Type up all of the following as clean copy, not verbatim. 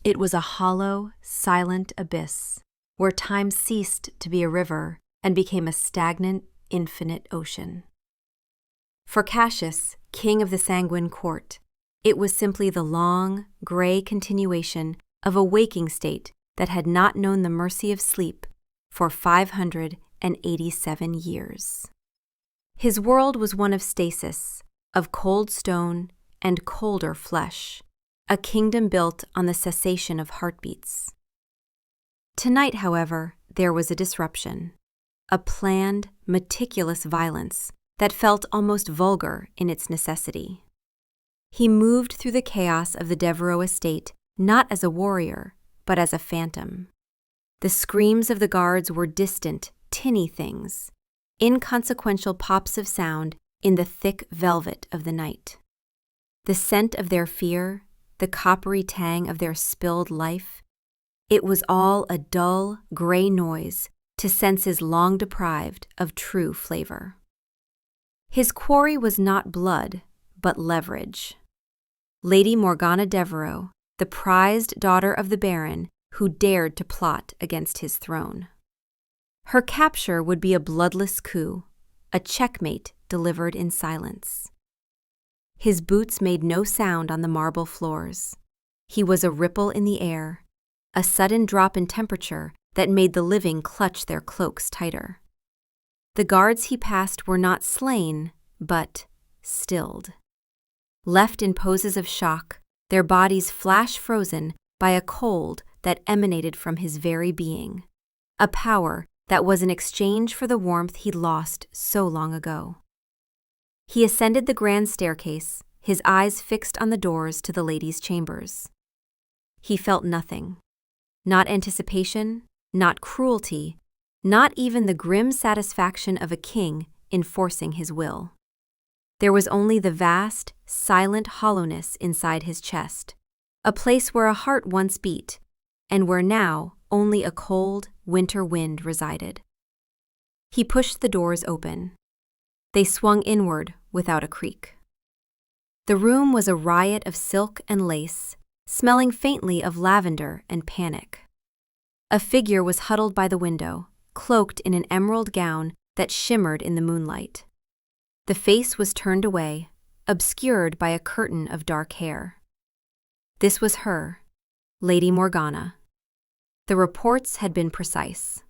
It was a hollow, silent abyss, where time ceased to be a river and became a stagnant, infinite ocean. For Cassius, king of the Sanguine Court, it was simply the long, gray continuation of a waking state that had not known the mercy of sleep for 587 years. His world was one of stasis, of cold stone and colder flesh, a kingdom built on the cessation of heartbeats. Tonight, however, there was a disruption, a planned, meticulous violence that felt almost vulgar in its necessity. He moved through the chaos of the Devereux estate not as a warrior, but as a phantom. The screams of the guards were distant, tinny things, inconsequential pops of sound in the thick velvet of the night. The scent of their fear, the coppery tang of their spilled life, it was all a dull, gray noise to senses long deprived of true flavor. His quarry was not blood, but leverage. Lady Morgana Devereux, the prized daughter of the Baron who dared to plot against his throne. Her capture would be a bloodless coup, a checkmate delivered in silence. His boots made no sound on the marble floors. He was a ripple in the air, a sudden drop in temperature that made the living clutch their cloaks tighter. The guards he passed were not slain, but stilled. Left in poses of shock, their bodies flash-frozen by a cold that emanated from his very being, a power that was in exchange for the warmth he'd lost so long ago. He ascended the grand staircase, his eyes fixed on the doors to the ladies' chambers. He felt nothing, not anticipation, not cruelty, not even the grim satisfaction of a king enforcing his will. There was only the vast, silent hollowness inside his chest, a place where a heart once beat, and where now only a cold, winter wind resided. He pushed the doors open. They swung inward without a creak. The room was a riot of silk and lace, smelling faintly of lavender and panic. A figure was huddled by the window, cloaked in an emerald gown that shimmered in the moonlight. The face was turned away, obscured by a curtain of dark hair. This was her, Lady Morgana. The reports had been precise.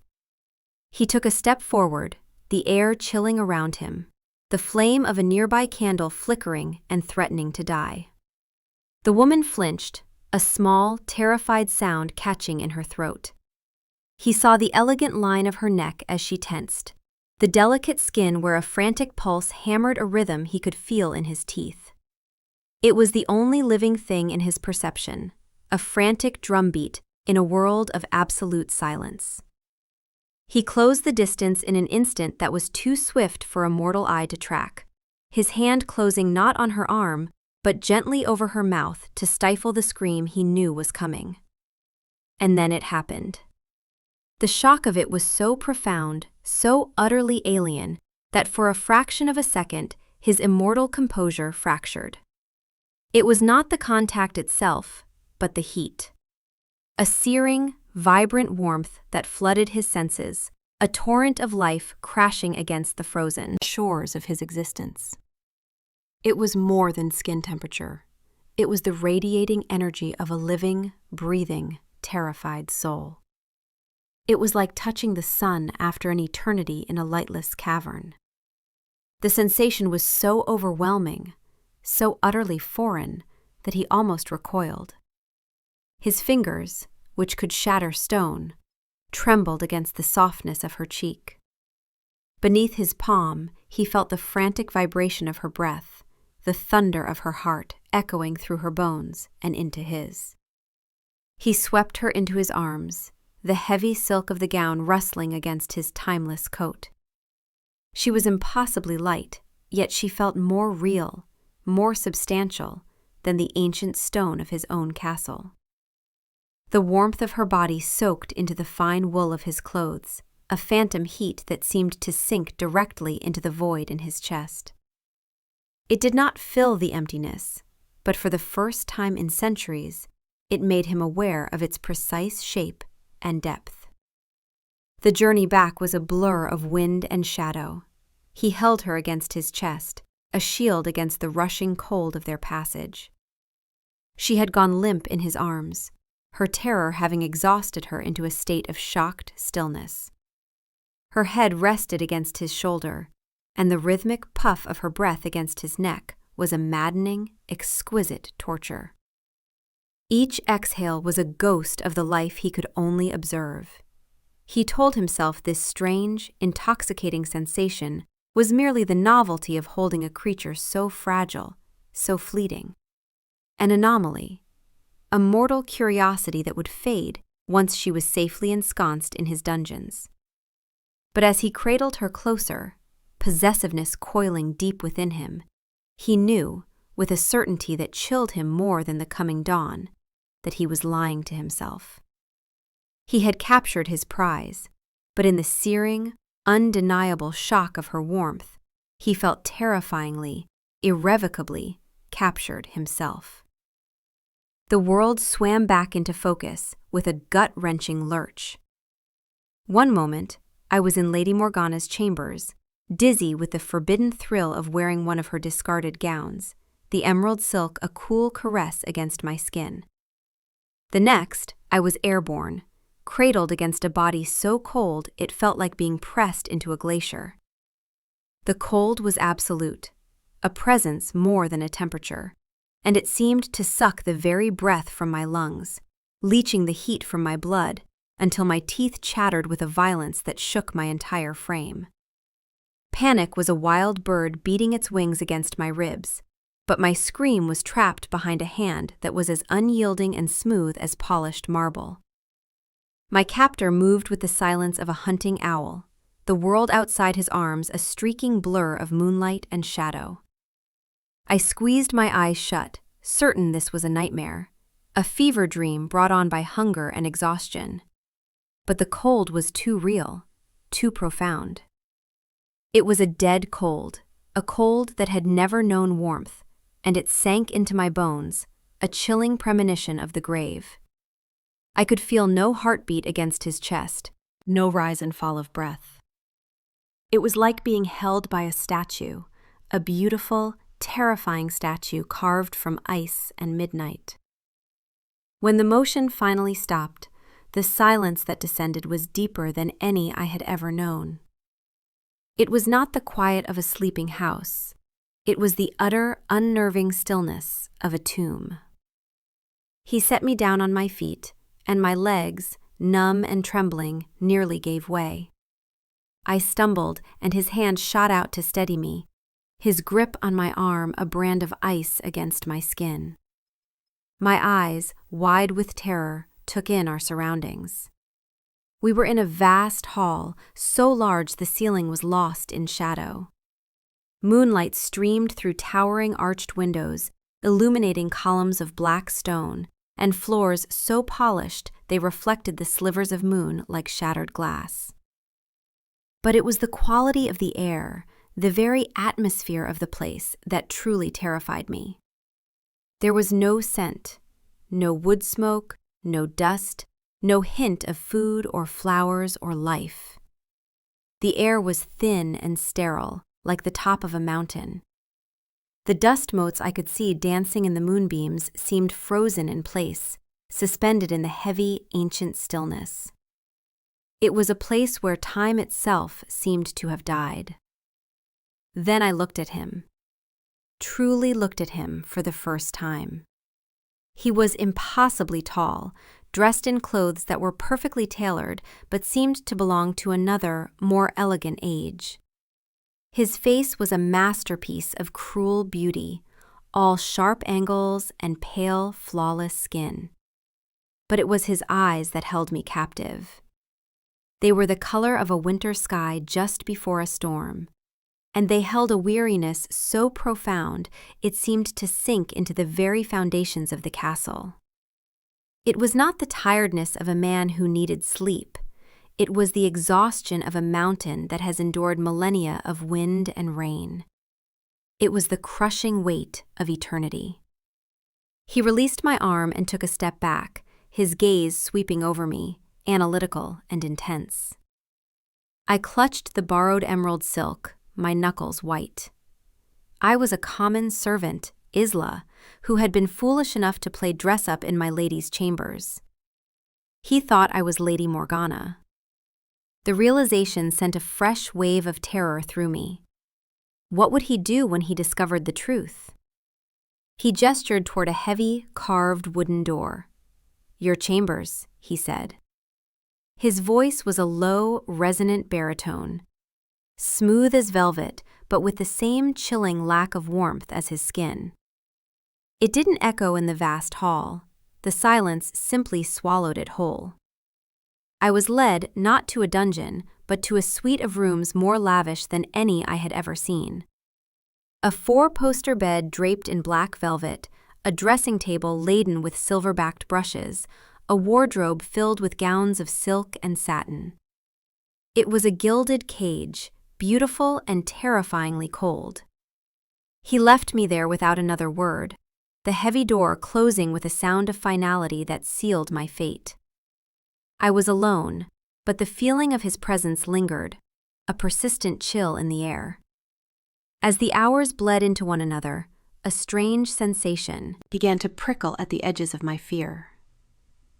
He took a step forward, the air chilling around him, the flame of a nearby candle flickering and threatening to die. The woman flinched, a small, terrified sound catching in her throat. He saw the elegant line of her neck as she tensed, the delicate skin where a frantic pulse hammered a rhythm he could feel in his teeth. It was the only living thing in his perception, a frantic drumbeat in a world of absolute silence. He closed the distance in an instant that was too swift for a mortal eye to track, his hand closing not on her arm, but gently over her mouth to stifle the scream he knew was coming. And then it happened. The shock of it was so profound, so utterly alien, that for a fraction of a second his immortal composure fractured. It was not the contact itself, but the heat. A searing, vibrant warmth that flooded his senses, a torrent of life crashing against the frozen shores of his existence. It was more than skin temperature. It was the radiating energy of a living, breathing, terrified soul. It was like touching the sun after an eternity in a lightless cavern. The sensation was so overwhelming, so utterly foreign, that he almost recoiled. His fingers, which could shatter stone, trembled against the softness of her cheek. Beneath his palm, he felt the frantic vibration of her breath, the thunder of her heart echoing through her bones and into his. He swept her into his arms, the heavy silk of the gown rustling against his timeless coat. She was impossibly light, yet she felt more real, more substantial than the ancient stone of his own castle. The warmth of her body soaked into the fine wool of his clothes, a phantom heat that seemed to sink directly into the void in his chest. It did not fill the emptiness, but for the first time in centuries, it made him aware of its precise shape and depth. The journey back was a blur of wind and shadow. He held her against his chest, a shield against the rushing cold of their passage. She had gone limp in his arms, her terror having exhausted her into a state of shocked stillness. Her head rested against his shoulder, and the rhythmic puff of her breath against his neck was a maddening, exquisite torture. Each exhale was a ghost of the life he could only observe. He told himself this strange, intoxicating sensation was merely the novelty of holding a creature so fragile, so fleeting. An anomaly, a mortal curiosity that would fade once she was safely ensconced in his dungeons. But as he cradled her closer, possessiveness coiling deep within him, he knew, with a certainty that chilled him more than the coming dawn, that he was lying to himself. He had captured his prize, but in the searing, undeniable shock of her warmth, he felt terrifyingly, irrevocably captured himself. The world swam back into focus with a gut-wrenching lurch. One moment, I was in Lady Morgana's chambers, dizzy with the forbidden thrill of wearing one of her discarded gowns, the emerald silk a cool caress against my skin. The next, I was airborne, cradled against a body so cold it felt like being pressed into a glacier. The cold was absolute, a presence more than a temperature, and it seemed to suck the very breath from my lungs, leaching the heat from my blood until my teeth chattered with a violence that shook my entire frame. Panic was a wild bird beating its wings against my ribs, but my scream was trapped behind a hand that was as unyielding and smooth as polished marble. My captor moved with the silence of a hunting owl, the world outside his arms a streaking blur of moonlight and shadow. I squeezed my eyes shut, certain this was a nightmare, a fever dream brought on by hunger and exhaustion. But the cold was too real, too profound. It was a dead cold, a cold that had never known warmth, and it sank into my bones, a chilling premonition of the grave. I could feel no heartbeat against his chest, no rise and fall of breath. It was like being held by a statue, a beautiful, terrifying statue carved from ice and midnight. When the motion finally stopped, the silence that descended was deeper than any I had ever known. It was not the quiet of a sleeping house. It was the utter, unnerving stillness of a tomb. He set me down on my feet, and my legs, numb and trembling, nearly gave way. I stumbled, and his hand shot out to steady me, his grip on my arm a brand of ice against my skin. My eyes, wide with terror, took in our surroundings. We were in a vast hall, so large the ceiling was lost in shadow. Moonlight streamed through towering arched windows, illuminating columns of black stone, and floors so polished they reflected the slivers of moon like shattered glass. But it was the quality of the air, the very atmosphere of the place, that truly terrified me. There was no scent, no wood smoke, no dust, no hint of food or flowers or life. The air was thin and sterile, like the top of a mountain. The dust motes I could see dancing in the moonbeams seemed frozen in place, suspended in the heavy, ancient stillness. It was a place where time itself seemed to have died. Then I looked at him, truly looked at him for the first time. He was impossibly tall, dressed in clothes that were perfectly tailored but seemed to belong to another, more elegant age. His face was a masterpiece of cruel beauty, all sharp angles and pale, flawless skin. But it was his eyes that held me captive. They were the color of a winter sky just before a storm, and they held a weariness so profound it seemed to sink into the very foundations of the castle. It was not the tiredness of a man who needed sleep. It was the exhaustion of a mountain that has endured millennia of wind and rain. It was the crushing weight of eternity. He released my arm and took a step back, his gaze sweeping over me, analytical and intense. I clutched the borrowed emerald silk, my knuckles white. I was a common servant, Isla, who had been foolish enough to play dress-up in my lady's chambers. He thought I was Lady Morgana. The realization sent a fresh wave of terror through me. What would he do when he discovered the truth? He gestured toward a heavy, carved wooden door. "Your chambers," he said. His voice was a low, resonant baritone, smooth as velvet, but with the same chilling lack of warmth as his skin. It didn't echo in the vast hall. The silence simply swallowed it whole. I was led not to a dungeon, but to a suite of rooms more lavish than any I had ever seen. A 4-poster bed draped in black velvet, a dressing table laden with silver-backed brushes, a wardrobe filled with gowns of silk and satin. It was a gilded cage, beautiful and terrifyingly cold. He left me there without another word, the heavy door closing with a sound of finality that sealed my fate. I was alone, but the feeling of his presence lingered, a persistent chill in the air. As the hours bled into one another, a strange sensation began to prickle at the edges of my fear.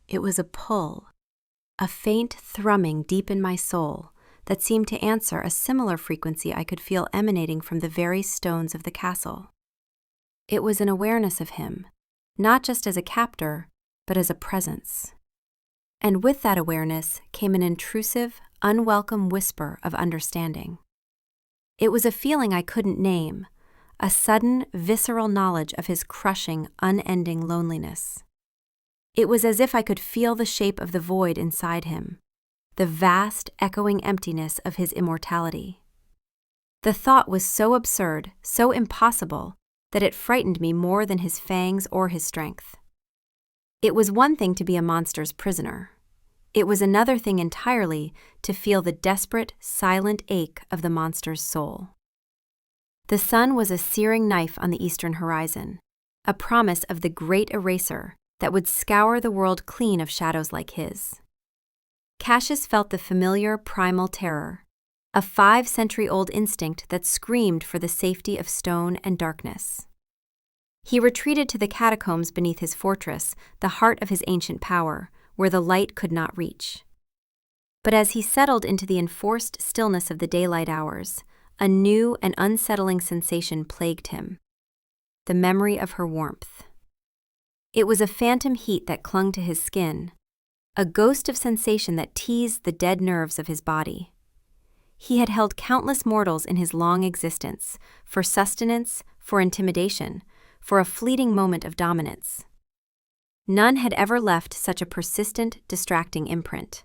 It was a pull, a faint thrumming deep in my soul that seemed to answer a similar frequency I could feel emanating from the very stones of the castle. It was an awareness of him, not just as a captor, but as a presence. And with that awareness came an intrusive, unwelcome whisper of understanding. It was a feeling I couldn't name, a sudden, visceral knowledge of his crushing, unending loneliness. It was as if I could feel the shape of the void inside him, the vast, echoing emptiness of his immortality. The thought was so absurd, so impossible, that it frightened me more than his fangs or his strength. It was one thing to be a monster's prisoner. It was another thing entirely to feel the desperate, silent ache of the monster's soul. The sun was a searing knife on the eastern horizon, a promise of the great eraser that would scour the world clean of shadows like his. Cassius felt the familiar primal terror, a 5-century-old instinct that screamed for the safety of stone and darkness. He retreated to the catacombs beneath his fortress, the heart of his ancient power, where the light could not reach. But as he settled into the enforced stillness of the daylight hours, a new and unsettling sensation plagued him: the memory of her warmth. It was a phantom heat that clung to his skin, a ghost of sensation that teased the dead nerves of his body. He had held countless mortals in his long existence, for sustenance, for intimidation, for a fleeting moment of dominance. None had ever left such a persistent, distracting imprint.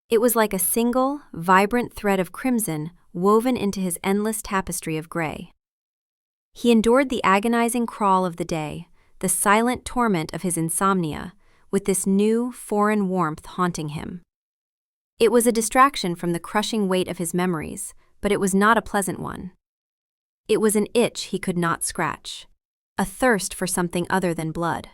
It was like a single, vibrant thread of crimson woven into his endless tapestry of gray. He endured the agonizing crawl of the day, the silent torment of his insomnia, with this new, foreign warmth haunting him. It was a distraction from the crushing weight of his memories, but it was not a pleasant one. It was an itch he could not scratch, a thirst for something other than blood.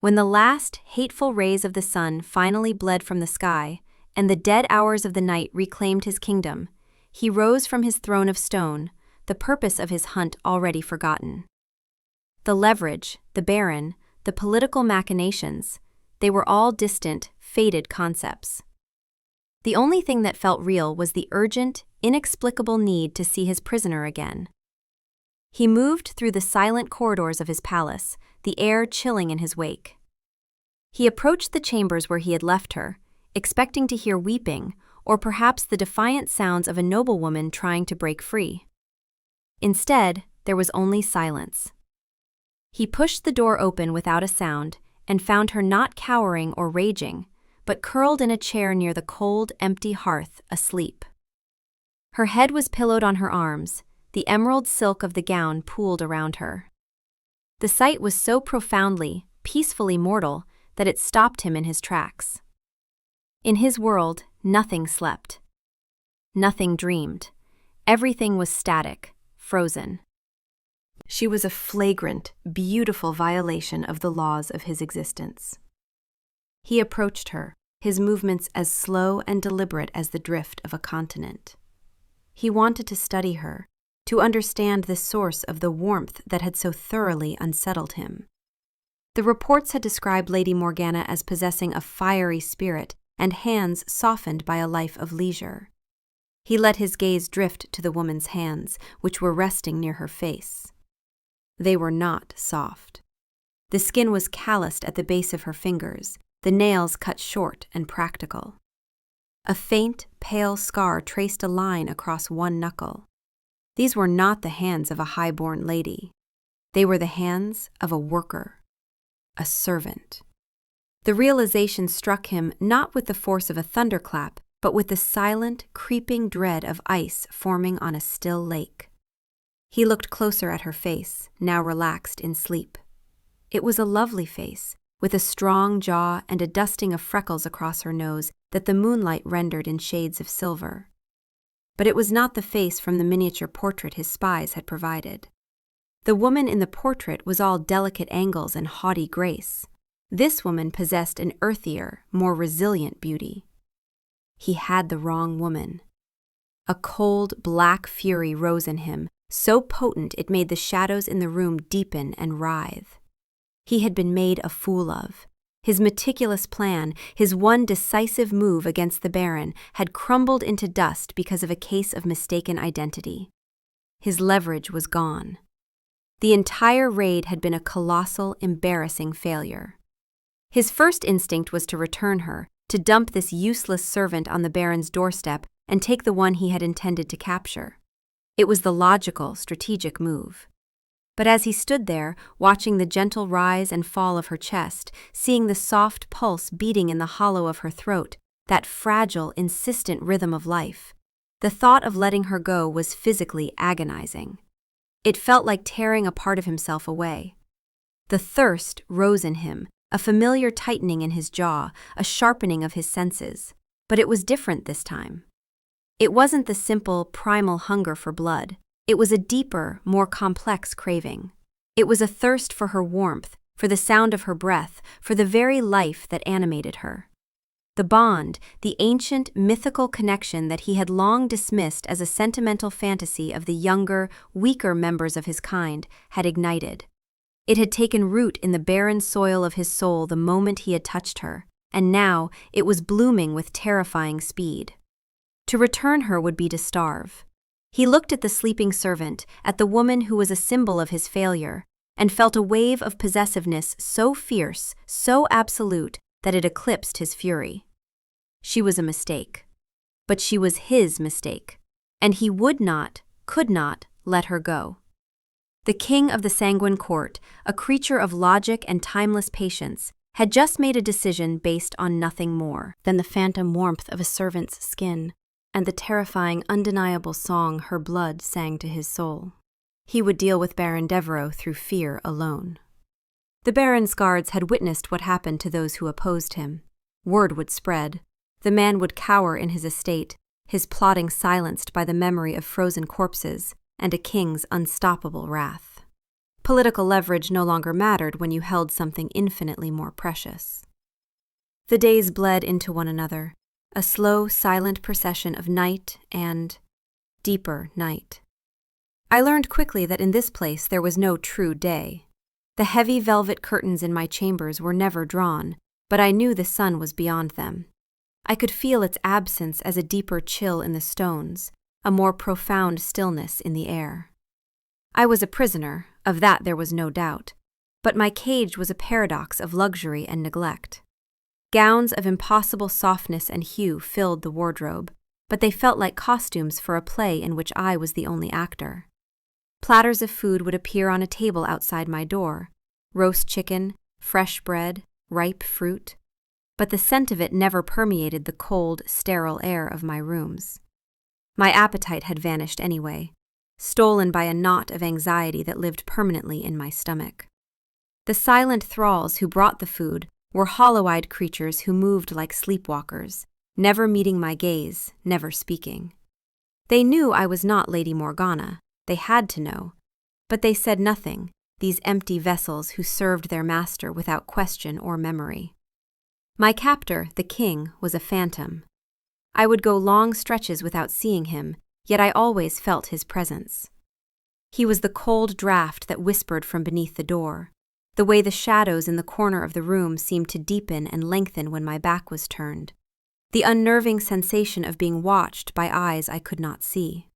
When the last, hateful rays of the sun finally bled from the sky, and the dead hours of the night reclaimed his kingdom, he rose from his throne of stone, the purpose of his hunt already forgotten. The leverage, the baron, the political machinations, they were all distant, faded concepts. The only thing that felt real was the urgent, inexplicable need to see his prisoner again. He moved through the silent corridors of his palace, the air chilling in his wake. He approached the chambers where he had left her, expecting to hear weeping, or perhaps the defiant sounds of a noblewoman trying to break free. Instead, there was only silence. He pushed the door open without a sound and found her not cowering or raging, but curled in a chair near the cold, empty hearth, asleep. Her head was pillowed on her arms, the emerald silk of the gown pooled around her. The sight was so profoundly, peacefully mortal that it stopped him in his tracks. In his world, nothing slept. Nothing dreamed. Everything was static, frozen. She was a flagrant, beautiful violation of the laws of his existence. He approached her, his movements as slow and deliberate as the drift of a continent. He wanted to study her, to understand the source of the warmth that had so thoroughly unsettled him. The reports had described Lady Morgana as possessing a fiery spirit and hands softened by a life of leisure. He let his gaze drift to the woman's hands, which were resting near her face. They were not soft. The skin was calloused at the base of her fingers, the nails cut short and practical. A faint, pale scar traced a line across one knuckle. These were not the hands of a high-born lady. They were the hands of a worker, a servant. The realization struck him not with the force of a thunderclap, but with the silent, creeping dread of ice forming on a still lake. He looked closer at her face, now relaxed in sleep. It was a lovely face, with a strong jaw and a dusting of freckles across her nose that the moonlight rendered in shades of silver. But it was not the face from the miniature portrait his spies had provided. The woman in the portrait was all delicate angles and haughty grace. This woman possessed an earthier, more resilient beauty. He had the wrong woman. A cold, black fury rose in him, so potent it made the shadows in the room deepen and writhe. He had been made a fool of. His meticulous plan, his one decisive move against the Baron, had crumbled into dust because of a case of mistaken identity. His leverage was gone. The entire raid had been a colossal, embarrassing failure. His first instinct was to return her, to dump this useless servant on the Baron's doorstep and take the one he had intended to capture. It was the logical, strategic move. But as he stood there, watching the gentle rise and fall of her chest, seeing the soft pulse beating in the hollow of her throat, that fragile, insistent rhythm of life, the thought of letting her go was physically agonizing. It felt like tearing a part of himself away. The thirst rose in him, a familiar tightening in his jaw, a sharpening of his senses. But it was different this time. It wasn't the simple, primal hunger for blood. It was a deeper, more complex craving. It was a thirst for her warmth, for the sound of her breath, for the very life that animated her. The bond, the ancient, mythical connection that he had long dismissed as a sentimental fantasy of the younger, weaker members of his kind, had ignited. It had taken root in the barren soil of his soul the moment he had touched her, and now it was blooming with terrifying speed. To return her would be to starve. He looked at the sleeping servant, at the woman who was a symbol of his failure, and felt a wave of possessiveness so fierce, so absolute, that it eclipsed his fury. She was a mistake. But she was his mistake, and he would not, could not, let her go. The king of the Sanguine Court, a creature of logic and timeless patience, had just made a decision based on nothing more than the phantom warmth of a servant's skin and the terrifying, undeniable song her blood sang to his soul. He would deal with Baron Devereux through fear alone. The Baron's guards had witnessed what happened to those who opposed him. Word would spread. The man would cower in his estate, his plotting silenced by the memory of frozen corpses and a king's unstoppable wrath. Political leverage no longer mattered when you held something infinitely more precious. The days bled into one another, a slow, silent procession of night and deeper night. I learned quickly that in this place there was no true day. The heavy velvet curtains in my chambers were never drawn, but I knew the sun was beyond them. I could feel its absence as a deeper chill in the stones, a more profound stillness in the air. I was a prisoner, of that there was no doubt, but my cage was a paradox of luxury and neglect. Gowns of impossible softness and hue filled the wardrobe, but they felt like costumes for a play in which I was the only actor. Platters of food would appear on a table outside my door, roast chicken, fresh bread, ripe fruit, but the scent of it never permeated the cold, sterile air of my rooms. My appetite had vanished anyway, stolen by a knot of anxiety that lived permanently in my stomach. The silent thralls who brought the food were hollow-eyed creatures who moved like sleepwalkers, never meeting my gaze, never speaking. They knew I was not Lady Morgana. They had to know. But they said nothing, these empty vessels who served their master without question or memory. My captor, the king, was a phantom. I would go long stretches without seeing him, yet I always felt his presence. He was the cold draft that whispered from beneath the door, the way the shadows in the corner of the room seemed to deepen and lengthen when my back was turned, the unnerving sensation of being watched by eyes I could not see.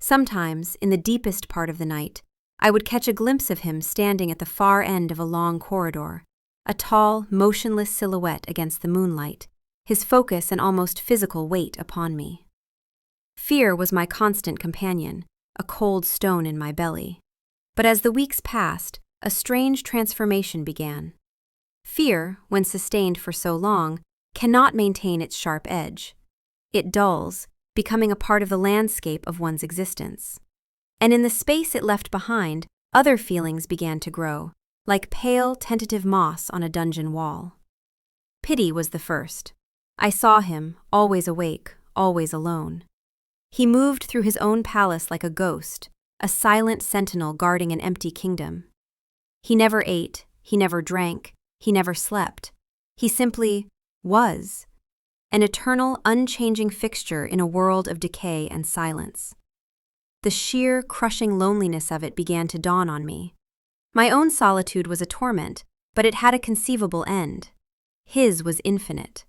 Sometimes, in the deepest part of the night, I would catch a glimpse of him standing at the far end of a long corridor, a tall, motionless silhouette against the moonlight, his focus and almost physical weight upon me. Fear was my constant companion, a cold stone in my belly. But as the weeks passed, a strange transformation began. Fear, when sustained for so long, cannot maintain its sharp edge. It dulls, becoming a part of the landscape of one's existence. And in the space it left behind, other feelings began to grow, like pale, tentative moss on a dungeon wall. Pity was the first. I saw him, always awake, always alone. He moved through his own palace like a ghost, a silent sentinel guarding an empty kingdom. He never ate, he never drank, he never slept. He simply was, an eternal, unchanging fixture in a world of decay and silence. The sheer, crushing loneliness of it began to dawn on me. My own solitude was a torment, but it had a conceivable end. His was infinite.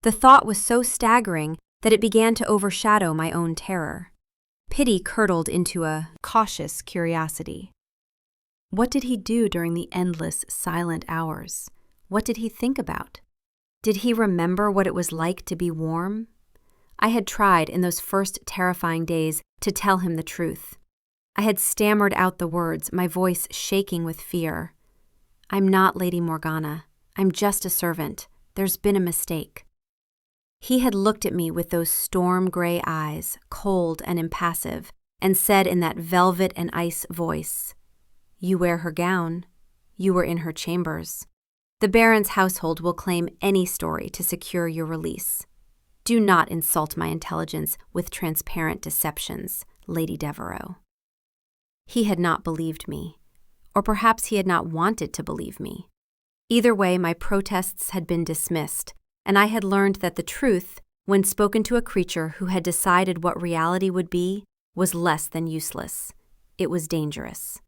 The thought was so staggering that it began to overshadow my own terror. Pity curdled into a cautious curiosity. What did he do during the endless, silent hours? What did he think about? Did he remember what it was like to be warm? I had tried in those first terrifying days to tell him the truth. I had stammered out the words, my voice shaking with fear. "I'm not Lady Morgana. I'm just a servant. There's been a mistake." He had looked at me with those storm-gray eyes, cold and impassive, and said in that velvet and ice voice, "You wear her gown. You were in her chambers. The Baron's household will claim any story to secure your release. Do not insult my intelligence with transparent deceptions, Lady Devereux." He had not believed me, or perhaps he had not wanted to believe me. Either way, my protests had been dismissed, and I had learned that the truth, when spoken to a creature who had decided what reality would be, was less than useless. It was dangerous.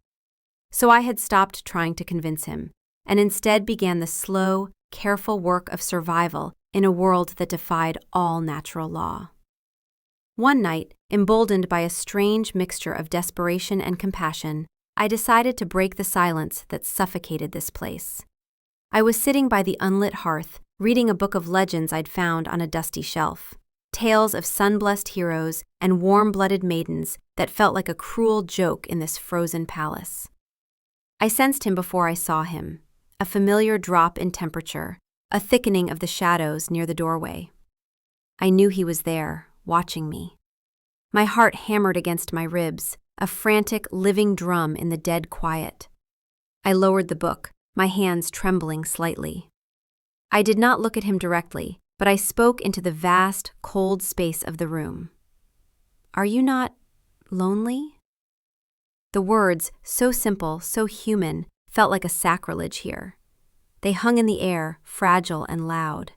So I had stopped trying to convince him, and instead began the slow, careful work of survival in a world that defied all natural law. One night, emboldened by a strange mixture of desperation and compassion, I decided to break the silence that suffocated this place. I was sitting by the unlit hearth, reading a book of legends I'd found on a dusty shelf, tales of sun-blessed heroes and warm-blooded maidens that felt like a cruel joke in this frozen palace. I sensed him before I saw him, a familiar drop in temperature, a thickening of the shadows near the doorway. I knew he was there, watching me. My heart hammered against my ribs, a frantic, living drum in the dead quiet. I lowered the book, my hands trembling slightly. I did not look at him directly, but I spoke into the vast, cold space of the room. "Are you not lonely?" The words, so simple, so human, felt like a sacrilege here. They hung in the air, fragile and loud.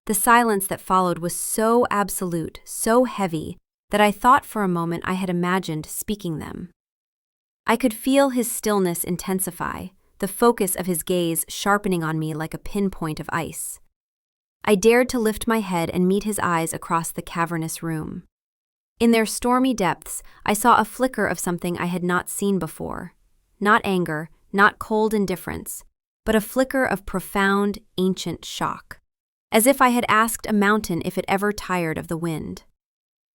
The silence that followed was so absolute, so heavy, that I thought for a moment I had imagined speaking them. I could feel his stillness intensify, the focus of his gaze sharpening on me like a pinpoint of ice. I dared to lift my head and meet his eyes across the cavernous room. In their stormy depths, I saw a flicker of something I had not seen before. Not anger, not cold indifference, but a flicker of profound, ancient shock, as if I had asked a mountain if it ever tired of the wind.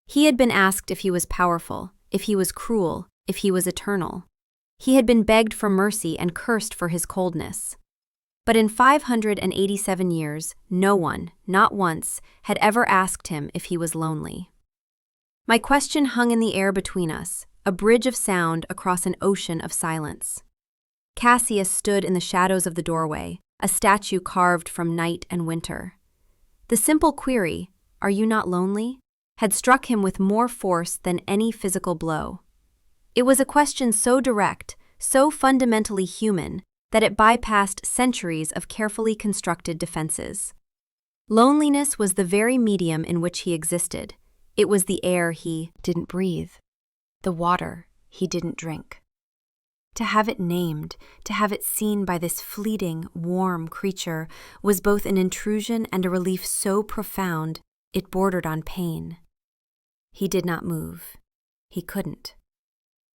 He had been asked if he was powerful, if he was cruel, if he was eternal. He had been begged for mercy and cursed for his coldness. But in 587 years, no one, not once, had ever asked him if he was lonely. My question hung in the air between us, a bridge of sound across an ocean of silence. Cassius stood in the shadows of the doorway, a statue carved from night and winter. The simple query, "Are you not lonely?" had struck him with more force than any physical blow. It was a question so direct, so fundamentally human, that it bypassed centuries of carefully constructed defenses. Loneliness was the very medium in which he existed. It was the air he didn't breathe, the water he didn't drink. To have it named, to have it seen by this fleeting, warm creature, was both an intrusion and a relief so profound it bordered on pain. He did not move. He couldn't.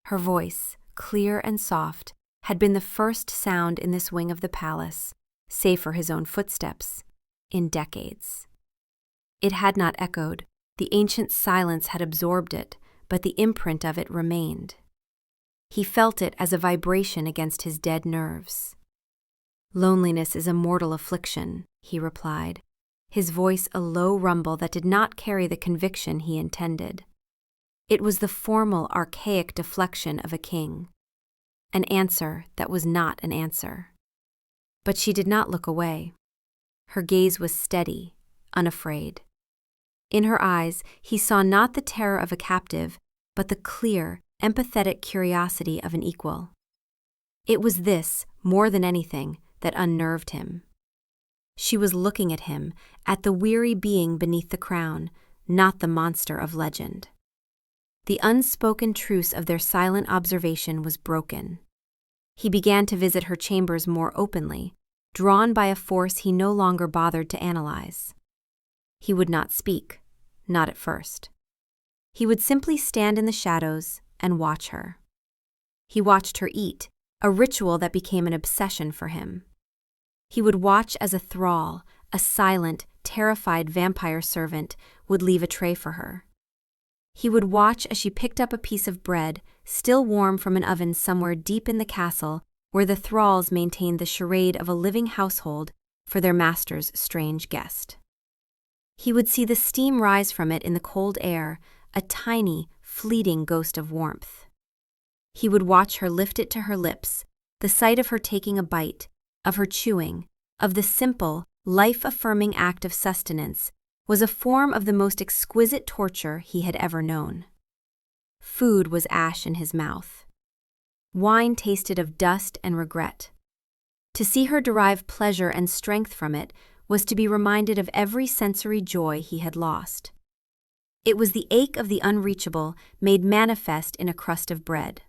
Her voice, clear and soft, had been the first sound in this wing of the palace, save for his own footsteps, in decades. It had not echoed. The ancient silence had absorbed it, but the imprint of it remained. He felt it as a vibration against his dead nerves. "Loneliness is a mortal affliction," he replied, his voice a low rumble that did not carry the conviction he intended. It was the formal, archaic deflection of a king, an answer that was not an answer. But she did not look away. Her gaze was steady, unafraid. In her eyes, he saw not the terror of a captive, but the clear, empathetic curiosity of an equal. It was this, more than anything, that unnerved him. She was looking at him, at the weary being beneath the crown, not the monster of legend. The unspoken truce of their silent observation was broken. He began to visit her chambers more openly, drawn by a force he no longer bothered to analyze. He would not speak, not at first. He would simply stand in the shadows and watch her. He watched her eat, a ritual that became an obsession for him. He would watch as a thrall, a silent, terrified vampire servant, would leave a tray for her. He would watch as she picked up a piece of bread, still warm from an oven somewhere deep in the castle, where the thralls maintained the charade of a living household for their master's strange guest. He would see the steam rise from it in the cold air, a tiny, fleeting ghost of warmth. He would watch her lift it to her lips, the sight of her taking a bite, of her chewing, of the simple, life-affirming act of sustenance, was a form of the most exquisite torture he had ever known. Food was ash in his mouth. Wine tasted of dust and regret. To see her derive pleasure and strength from it was to be reminded of every sensory joy he had lost. It was the ache of the unreachable made manifest in a crust of bread.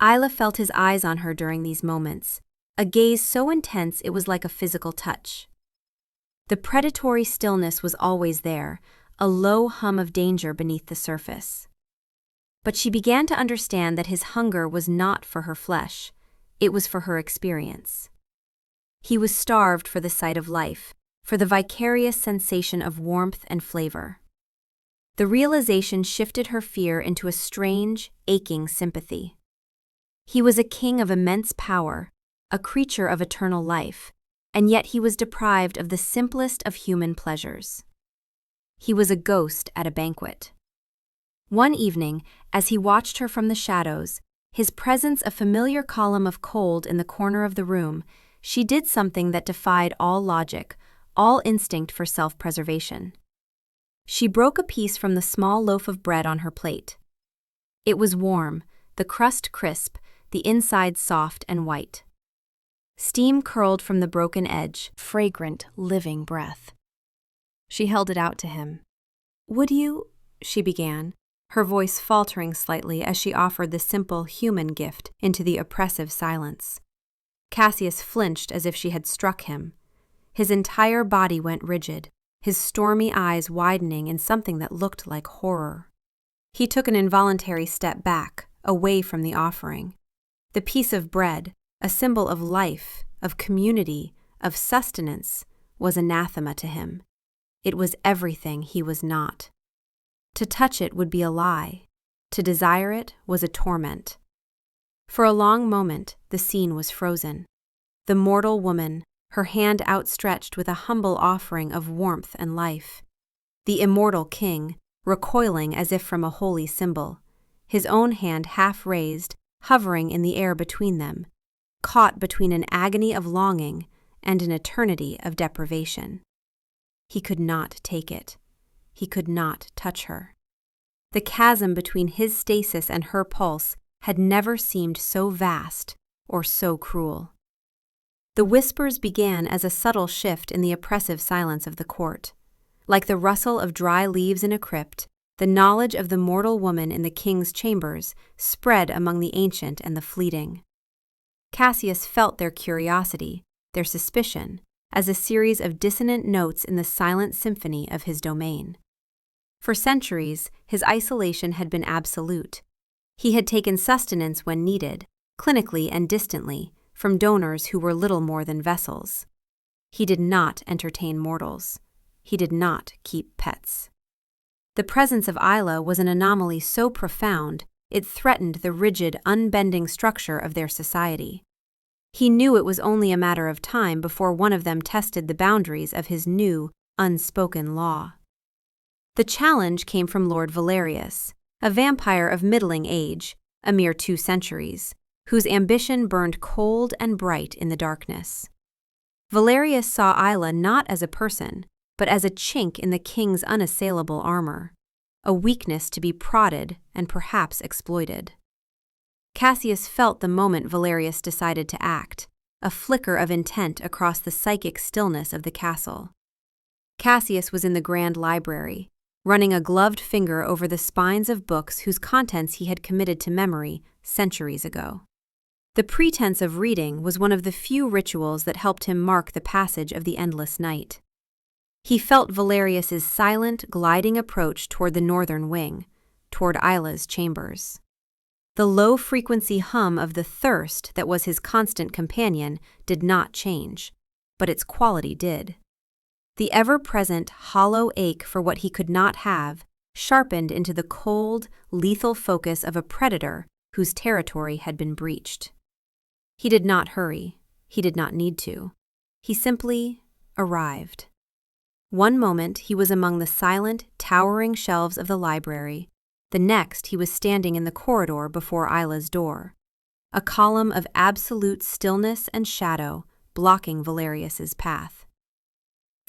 Isla felt his eyes on her during these moments, a gaze so intense it was like a physical touch. The predatory stillness was always there, a low hum of danger beneath the surface. But she began to understand that his hunger was not for her flesh, it was for her experience. He was starved for the sight of life, for the vicarious sensation of warmth and flavor. The realization shifted her fear into a strange, aching sympathy. He was a king of immense power, a creature of eternal life, and yet he was deprived of the simplest of human pleasures. He was a ghost at a banquet. One evening, as he watched her from the shadows, his presence a familiar column of cold in the corner of the room, she did something that defied all logic, all instinct for self-preservation. She broke a piece from the small loaf of bread on her plate. It was warm, the crust crisp, the inside soft and white. Steam curled from the broken edge, fragrant, living breath. She held it out to him. "Would you?" she began, her voice faltering slightly as she offered the simple human gift into the oppressive silence. Cassius flinched as if she had struck him. His entire body went rigid, his stormy eyes widening in something that looked like horror. He took an involuntary step back, away from the offering. The piece of bread, a symbol of life, of community, of sustenance, was anathema to him. It was everything he was not. To touch it would be a lie. To desire it was a torment. For a long moment, the scene was frozen. The mortal woman, her hand outstretched with a humble offering of warmth and life. The immortal king, recoiling as if from a holy symbol, his own hand half raised, hovering in the air between them, caught between an agony of longing and an eternity of deprivation. He could not take it. He could not touch her. The chasm between his stasis and her pulse had never seemed so vast or so cruel. The whispers began as a subtle shift in the oppressive silence of the court. Like the rustle of dry leaves in a crypt, the knowledge of the mortal woman in the king's chambers spread among the ancient and the fleeting. Cassius felt their curiosity, their suspicion, as a series of dissonant notes in the silent symphony of his domain. For centuries, his isolation had been absolute. He had taken sustenance when needed, clinically and distantly, from donors who were little more than vessels. He did not entertain mortals. He did not keep pets. The presence of Isla was an anomaly so profound, it threatened the rigid, unbending structure of their society. He knew it was only a matter of time before one of them tested the boundaries of his new, unspoken law. The challenge came from Lord Valerius, a vampire of middling age, a mere 2 centuries, whose ambition burned cold and bright in the darkness. Valerius saw Isla not as a person, but as a chink in the king's unassailable armor, a weakness to be prodded and perhaps exploited. Cassius felt the moment Valerius decided to act, a flicker of intent across the psychic stillness of the castle. Cassius was in the grand library, running a gloved finger over the spines of books whose contents he had committed to memory centuries ago. The pretense of reading was one of the few rituals that helped him mark the passage of the endless night. He felt Valerius's silent, gliding approach toward the northern wing, toward Isla's chambers. The low-frequency hum of the thirst that was his constant companion did not change, but its quality did. The ever-present, hollow ache for what he could not have sharpened into the cold, lethal focus of a predator whose territory had been breached. He did not hurry. He did not need to. He simply arrived. One moment he was among the silent, towering shelves of the library. The next he was standing in the corridor before Isla's door, a column of absolute stillness and shadow blocking Valerius's path.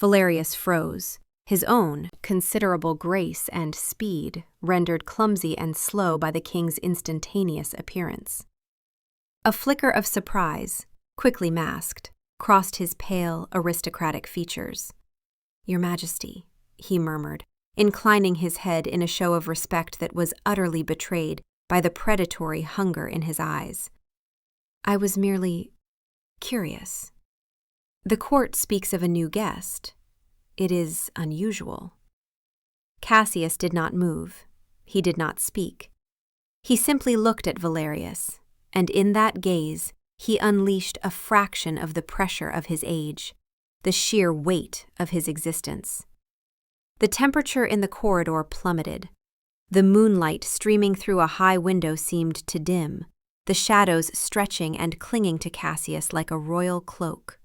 Valerius froze, his own considerable grace and speed rendered clumsy and slow by the king's instantaneous appearance. A flicker of surprise, quickly masked, crossed his pale, aristocratic features. "Your Majesty," he murmured, inclining his head in a show of respect that was utterly betrayed by the predatory hunger in his eyes. "I was merely curious. The court speaks of a new guest. It is unusual." Cassius did not move. He did not speak. He simply looked at Valerius, and in that gaze he unleashed a fraction of the pressure of his age, the sheer weight of his existence. The temperature in the corridor plummeted. The moonlight streaming through a high window seemed to dim, the shadows stretching and clinging to Cassius like a royal cloak.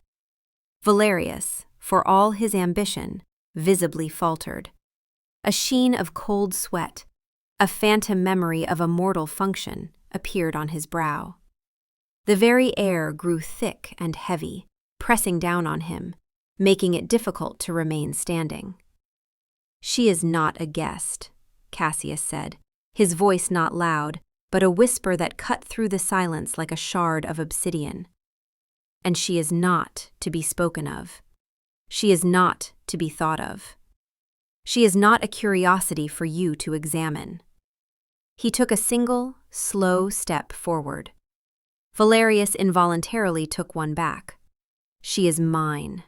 Valerius, for all his ambition, visibly faltered. A sheen of cold sweat, a phantom memory of a mortal function, appeared on his brow. The very air grew thick and heavy, pressing down on him, making it difficult to remain standing. "She is not a guest," Cassius said, his voice not loud, but a whisper that cut through the silence like a shard of obsidian. "And she is not to be spoken of. She is not to be thought of. She is not a curiosity for you to examine." He took a single, slow step forward. Valerius involuntarily took one back. "She is mine."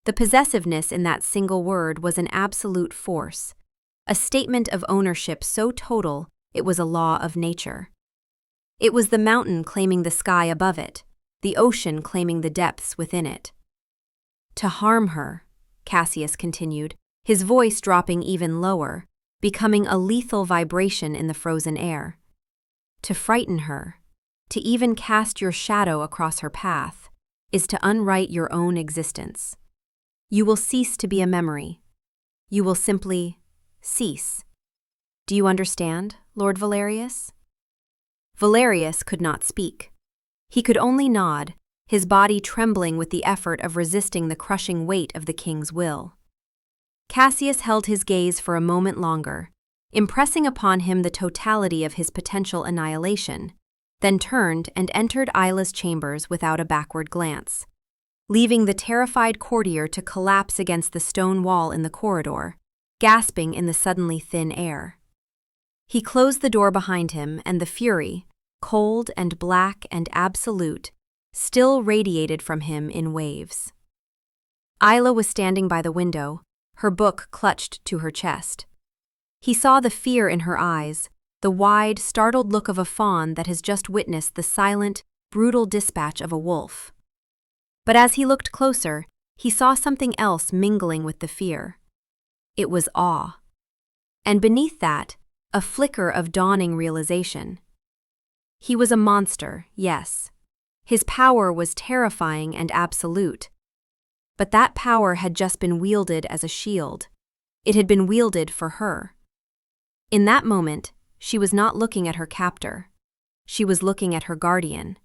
The possessiveness in that single word was an absolute force, a statement of ownership so total it was a law of nature. It was the mountain claiming the sky above it, the ocean claiming the depths within it. "To harm her," Cassius continued, his voice dropping even lower, becoming a lethal vibration in the frozen air. "To frighten her, to even cast your shadow across her path, is to unwrite your own existence. You will cease to be a memory. You will simply cease. Do you understand, Lord Valerius?" Valerius could not speak. He could only nod, his body trembling with the effort of resisting the crushing weight of the king's will. Cassius held his gaze for a moment longer, impressing upon him the totality of his potential annihilation, then turned and entered Isla's chambers without a backward glance, leaving the terrified courtier to collapse against the stone wall in the corridor, gasping in the suddenly thin air. He closed the door behind him, and the fury, cold and black and absolute, still radiated from him in waves. Isla was standing by the window, her book clutched to her chest. He saw the fear in her eyes, the wide, startled look of a fawn that has just witnessed the silent, brutal dispatch of a wolf. But as he looked closer, he saw something else mingling with the fear. It was awe. And beneath that, a flicker of dawning realization. He was a monster, yes. His power was terrifying and absolute. But that power had just been wielded as a shield. It had been wielded for her. In that moment, she was not looking at her captor. She was looking at her guardian.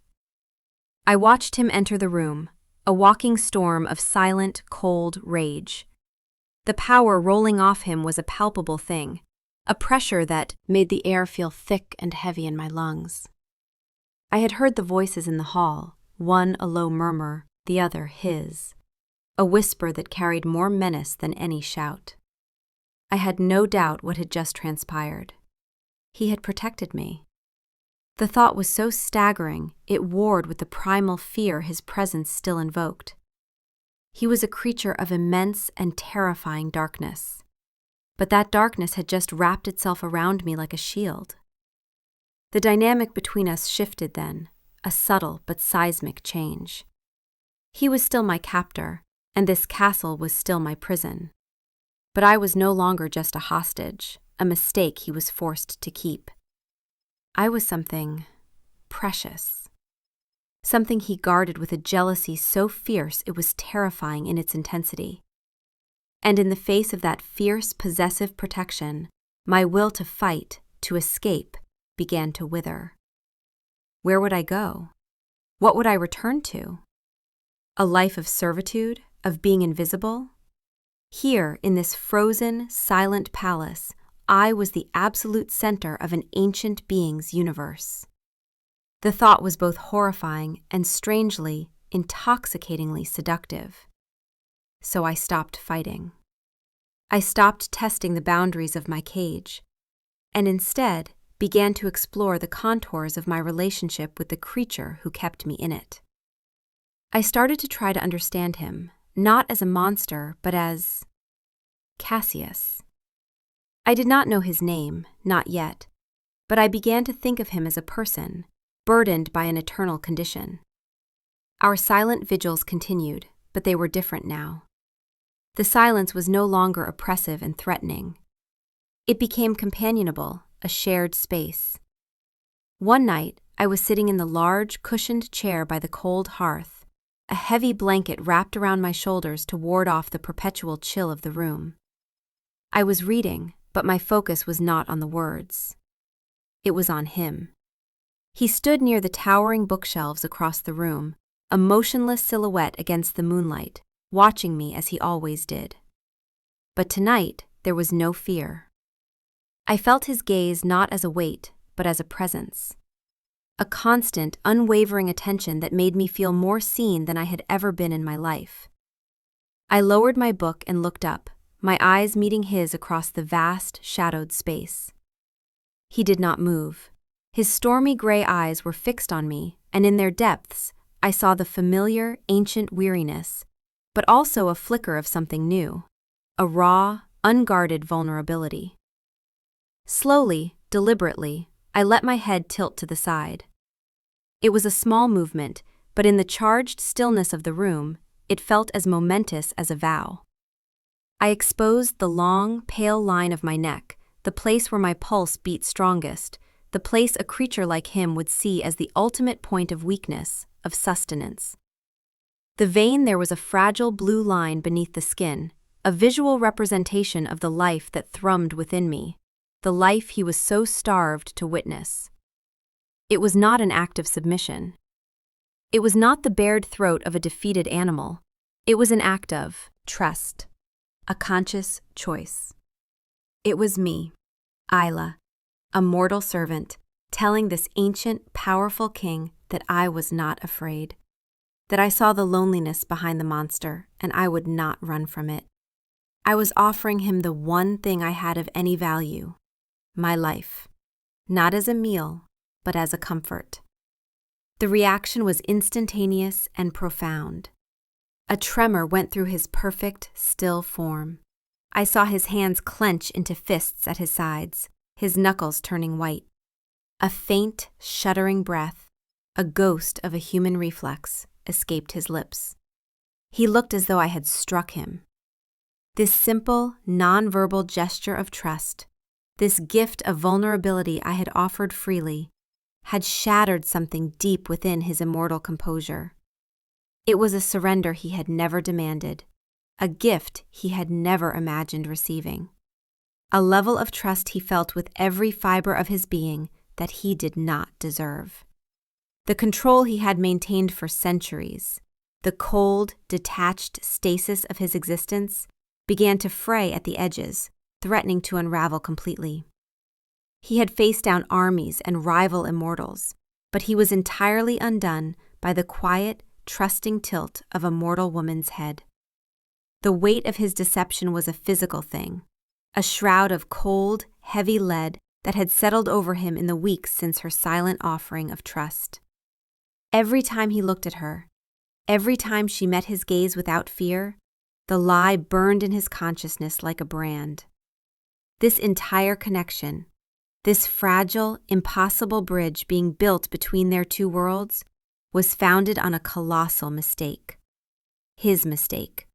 I watched him enter the room, a walking storm of silent, cold rage. The power rolling off him was a palpable thing, a pressure that made the air feel thick and heavy in my lungs. I had heard the voices in the hall, one a low murmur, the other his, a whisper that carried more menace than any shout. I had no doubt what had just transpired. He had protected me. The thought was so staggering, it warred with the primal fear his presence still invoked. He was a creature of immense and terrifying darkness. But that darkness had just wrapped itself around me like a shield. The dynamic between us shifted then, a subtle but seismic change. He was still my captor, and this castle was still my prison. But I was no longer just a hostage, a mistake he was forced to keep. I was something precious. Something he guarded with a jealousy so fierce it was terrifying in its intensity. And in the face of that fierce, possessive protection, my will to fight, to escape, began to wither. Where would I go? What would I return to? A life of servitude, of being invisible? Here, in this frozen, silent palace, I was the absolute center of an ancient being's universe. The thought was both horrifying and strangely, intoxicatingly seductive. So I stopped fighting. I stopped testing the boundaries of my cage, and instead began to explore the contours of my relationship with the creature who kept me in it. I started to try to understand him, not as a monster, but as Cassius. I did not know his name, not yet, but I began to think of him as a person, burdened by an eternal condition. Our silent vigils continued, but they were different now. The silence was no longer oppressive and threatening. It became companionable, a shared space. One night, I was sitting in the large, cushioned chair by the cold hearth, a heavy blanket wrapped around my shoulders to ward off the perpetual chill of the room. I was reading, but my focus was not on the words. It was on him. He stood near the towering bookshelves across the room, a motionless silhouette against the moonlight, watching me as he always did. But tonight, there was no fear. I felt his gaze not as a weight, but as a presence. A constant, unwavering attention that made me feel more seen than I had ever been in my life. I lowered my book and looked up, my eyes meeting his across the vast, shadowed space. He did not move. His stormy gray eyes were fixed on me, and in their depths, I saw the familiar, ancient weariness, but also a flicker of something new, a raw, unguarded vulnerability. Slowly, deliberately, I let my head tilt to the side. It was a small movement, but in the charged stillness of the room, it felt as momentous as a vow. I exposed the long, pale line of my neck, the place where my pulse beat strongest, the place a creature like him would see as the ultimate point of weakness, of sustenance. The vein there was a fragile blue line beneath the skin, a visual representation of the life that thrummed within me, the life he was so starved to witness. It was not an act of submission. It was not the bared throat of a defeated animal. It was an act of trust, a conscious choice. It was me, Isla, a mortal servant, telling this ancient, powerful king that I was not afraid, that I saw the loneliness behind the monster and I would not run from it. I was offering him the one thing I had of any value, my life, not as a meal, but as a comfort. The reaction was instantaneous and profound. A tremor went through his perfect, still form. I saw his hands clench into fists at his sides, his knuckles turning white. A faint, shuddering breath, a ghost of a human reflex, escaped his lips. He looked as though I had struck him. This simple, non-verbal gesture of trust, this gift of vulnerability I had offered freely, had shattered something deep within his immortal composure. It was a surrender he had never demanded, a gift he had never imagined receiving, a level of trust he felt with every fiber of his being that he did not deserve. The control he had maintained for centuries, the cold, detached stasis of his existence, began to fray at the edges, threatening to unravel completely. He had faced down armies and rival immortals, but he was entirely undone by the quiet, trusting tilt of a mortal woman's head. The weight of his deception was a physical thing, a shroud of cold, heavy lead that had settled over him in the weeks since her silent offering of trust. Every time he looked at her, every time she met his gaze without fear, the lie burned in his consciousness like a brand. This entire connection, this fragile, impossible bridge being built between their two worlds, was founded on a colossal mistake. His mistake.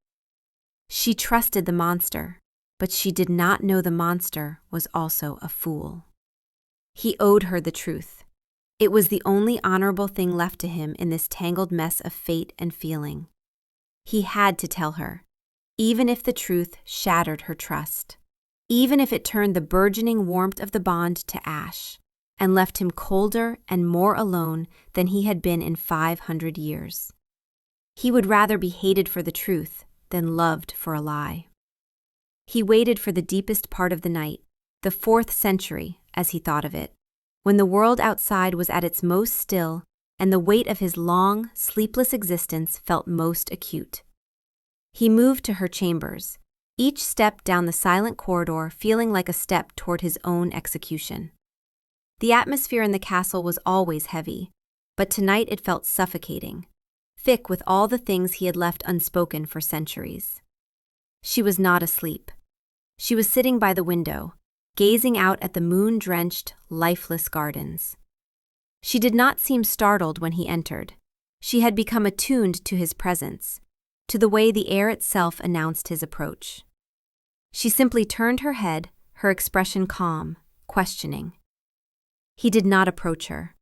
She trusted the monster, but she did not know the monster was also a fool. He owed her the truth. It was the only honorable thing left to him in this tangled mess of fate and feeling. He had to tell her, even if the truth shattered her trust, even if it turned the burgeoning warmth of the bond to ash, and left him colder and more alone than he had been in 500 years. He would rather be hated for the truth than loved for a lie. He waited for the deepest part of the night, the 4th century, as he thought of it, when the world outside was at its most still and the weight of his long, sleepless existence felt most acute. He moved to her chambers, each step down the silent corridor feeling like a step toward his own execution. The atmosphere in the castle was always heavy, but tonight it felt suffocating, thick with all the things he had left unspoken for centuries. She was not asleep. She was sitting by the window, gazing out at the moon-drenched, lifeless gardens. She did not seem startled when he entered. She had become attuned to his presence, to the way the air itself announced his approach. She simply turned her head, her expression calm, questioning. He did not approach her.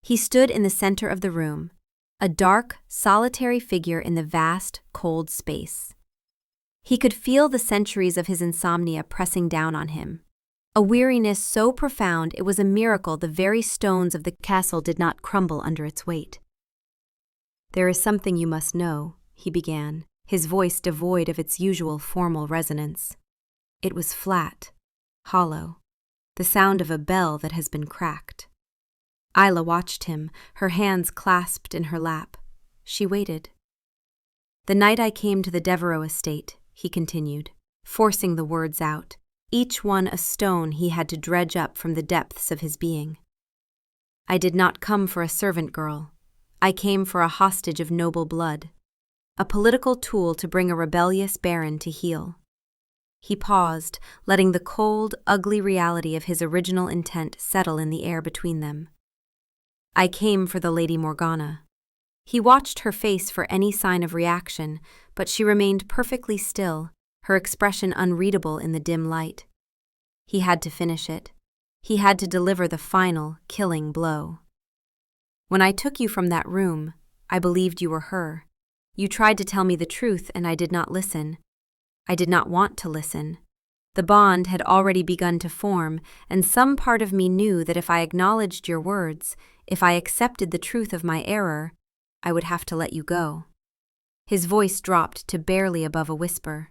He stood in the center of the room, a dark, solitary figure in the vast, cold space. He could feel the centuries of his insomnia pressing down on him, a weariness so profound it was a miracle the very stones of the castle did not crumble under its weight. "There is something you must know," he began, his voice devoid of its usual formal resonance. It was flat, hollow, the sound of a bell that has been cracked. Isla watched him, her hands clasped in her lap. She waited. "The night I came to the Devereux estate," he continued, forcing the words out, each one a stone he had to dredge up from the depths of his being. "I did not come for a servant girl. I came for a hostage of noble blood, a political tool to bring a rebellious baron to heel." He paused, letting the cold, ugly reality of his original intent settle in the air between them. "I came for the Lady Morgana." He watched her face for any sign of reaction, but she remained perfectly still, her expression unreadable in the dim light. He had to finish it. He had to deliver the final, killing blow. "When I took you from that room, I believed you were her. You tried to tell me the truth, and I did not listen. I did not want to listen. The bond had already begun to form, and some part of me knew that if I acknowledged your words, if I accepted the truth of my error, I would have to let you go." His voice dropped to barely above a whisper.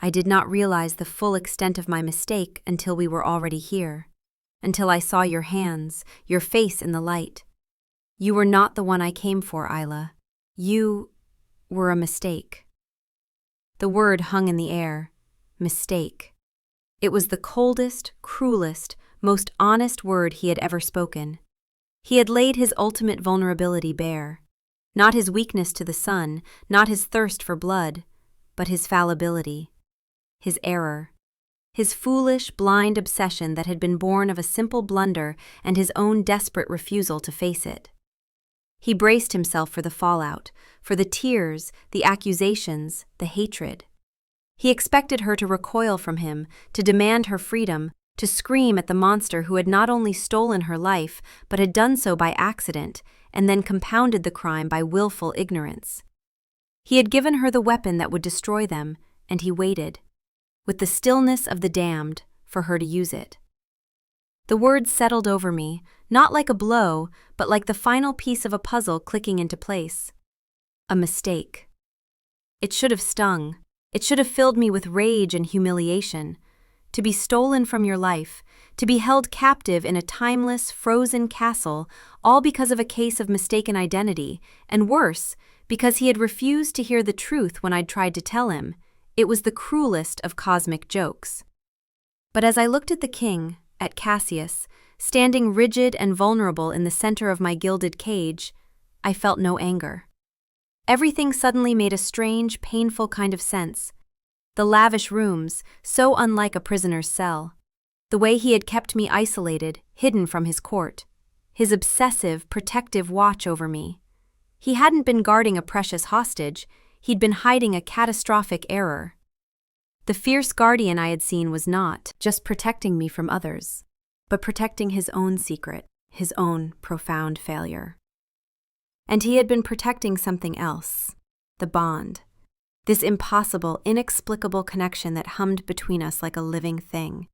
I did not realize the full extent of my mistake until we were already here, until I saw your hands, your face in the light. You were not the one I came for, Isla. You were a mistake. The word hung in the air. Mistake. It was the coldest, cruelest, most honest word he had ever spoken. He had laid his ultimate vulnerability bare. Not his weakness to the sun, not his thirst for blood, but his fallibility, his error, his foolish, blind obsession that had been born of a simple blunder and his own desperate refusal to face it. He braced himself for the fallout, for the tears, the accusations, the hatred. He expected her to recoil from him, to demand her freedom, to scream at the monster who had not only stolen her life, but had done so by accident, and then compounded the crime by willful ignorance. He had given her the weapon that would destroy them, and he waited, with the stillness of the damned, for her to use it. The words settled over me, not like a blow, but like the final piece of a puzzle clicking into place. A mistake. It should have stung. It should have filled me with rage and humiliation. To be stolen from your life, to be held captive in a timeless, frozen castle, all because of a case of mistaken identity, and worse, because he had refused to hear the truth when I'd tried to tell him. It was the cruelest of cosmic jokes. But as I looked at the king, at Cassius, standing rigid and vulnerable in the center of my gilded cage, I felt no anger. Everything suddenly made a strange, painful kind of sense. The lavish rooms, so unlike a prisoner's cell. The way he had kept me isolated, hidden from his court. His obsessive, protective watch over me. He hadn't been guarding a precious hostage, he'd been hiding a catastrophic error. The fierce guardian I had seen was not just protecting me from others, but protecting his own secret, his own profound failure. And he had been protecting something else, the bond. This impossible, inexplicable connection that hummed between us like a living thing.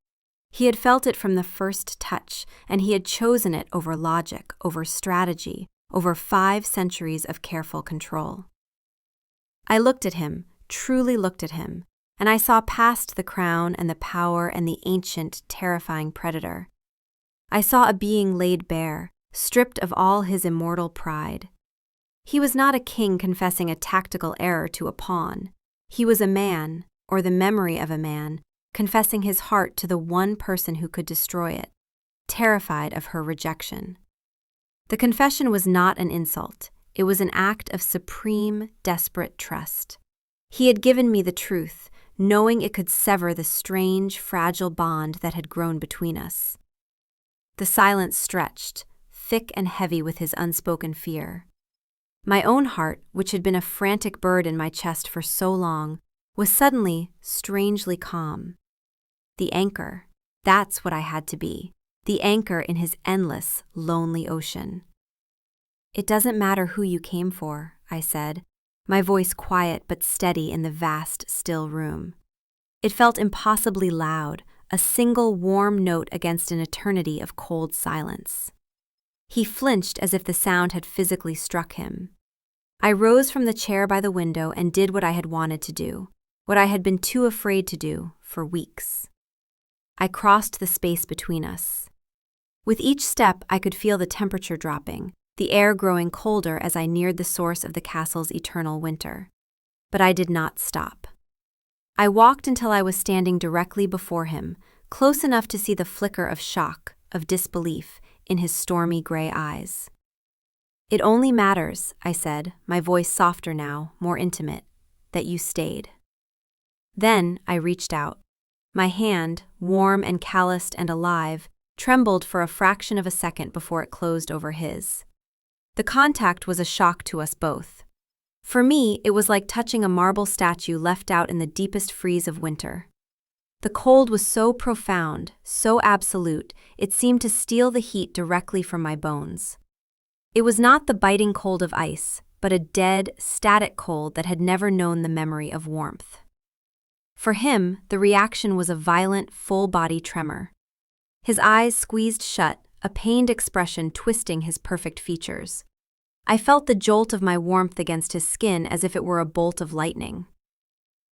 He had felt it from the first touch, and he had chosen it over logic, over strategy, over 5 centuries of careful control. I looked at him, truly looked at him, and I saw past the crown and the power and the ancient, terrifying predator. I saw a being laid bare, stripped of all his immortal pride. He was not a king confessing a tactical error to a pawn. He was a man, or the memory of a man, confessing his heart to the one person who could destroy it, terrified of her rejection. The confession was not an insult. It was an act of supreme, desperate trust. He had given me the truth, knowing it could sever the strange, fragile bond that had grown between us. The silence stretched, thick and heavy with his unspoken fear. My own heart, which had been a frantic bird in my chest for so long, was suddenly strangely calm. The anchor, that's what I had to be, the anchor in his endless, lonely ocean. "It doesn't matter who you came for," I said, my voice quiet but steady in the vast, still room. It felt impossibly loud, a single warm note against an eternity of cold silence. He flinched as if the sound had physically struck him. I rose from the chair by the window and did what I had wanted to do, what I had been too afraid to do for weeks. I crossed the space between us. With each step, I could feel the temperature dropping, the air growing colder as I neared the source of the castle's eternal winter. But I did not stop. I walked until I was standing directly before him, close enough to see the flicker of shock, of disbelief, in his stormy gray eyes. "It only matters," I said, my voice softer now, more intimate, "that you stayed." Then I reached out. My hand, warm and calloused and alive, trembled for a fraction of a second before it closed over his. The contact was a shock to us both. For me, it was like touching a marble statue left out in the deepest freeze of winter. The cold was so profound, so absolute, it seemed to steal the heat directly from my bones. It was not the biting cold of ice, but a dead, static cold that had never known the memory of warmth. For him, the reaction was a violent, full-body tremor. His eyes squeezed shut, a pained expression twisting his perfect features. I felt the jolt of my warmth against his skin as if it were a bolt of lightning.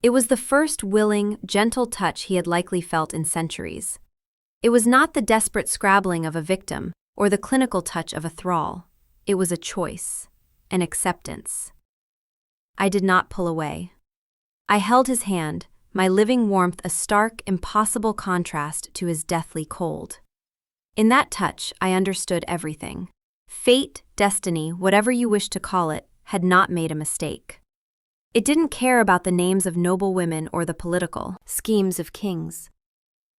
It was the first willing, gentle touch he had likely felt in centuries. It was not the desperate scrabbling of a victim or the clinical touch of a thrall. It was a choice, an acceptance. I did not pull away. I held his hand, my living warmth a stark, impossible contrast to his deathly cold. In that touch, I understood everything. Fate, destiny, whatever you wish to call it, had not made a mistake. It didn't care about the names of noble women or the political schemes of kings.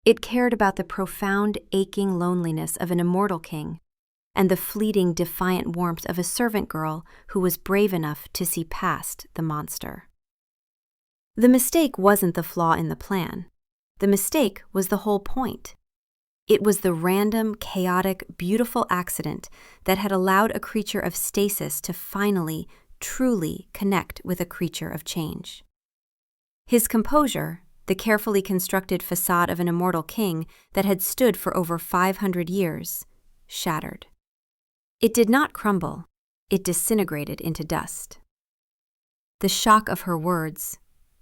It cared about the profound, aching loneliness of an immortal king and the fleeting, defiant warmth of a servant girl who was brave enough to see past the monster. The mistake wasn't the flaw in the plan. The mistake was the whole point. It was the random, chaotic, beautiful accident that had allowed a creature of stasis to finally, truly connect with a creature of change. His composure, the carefully constructed facade of an immortal king that had stood for over 500 years, shattered. It did not crumble, it disintegrated into dust. The shock of her words,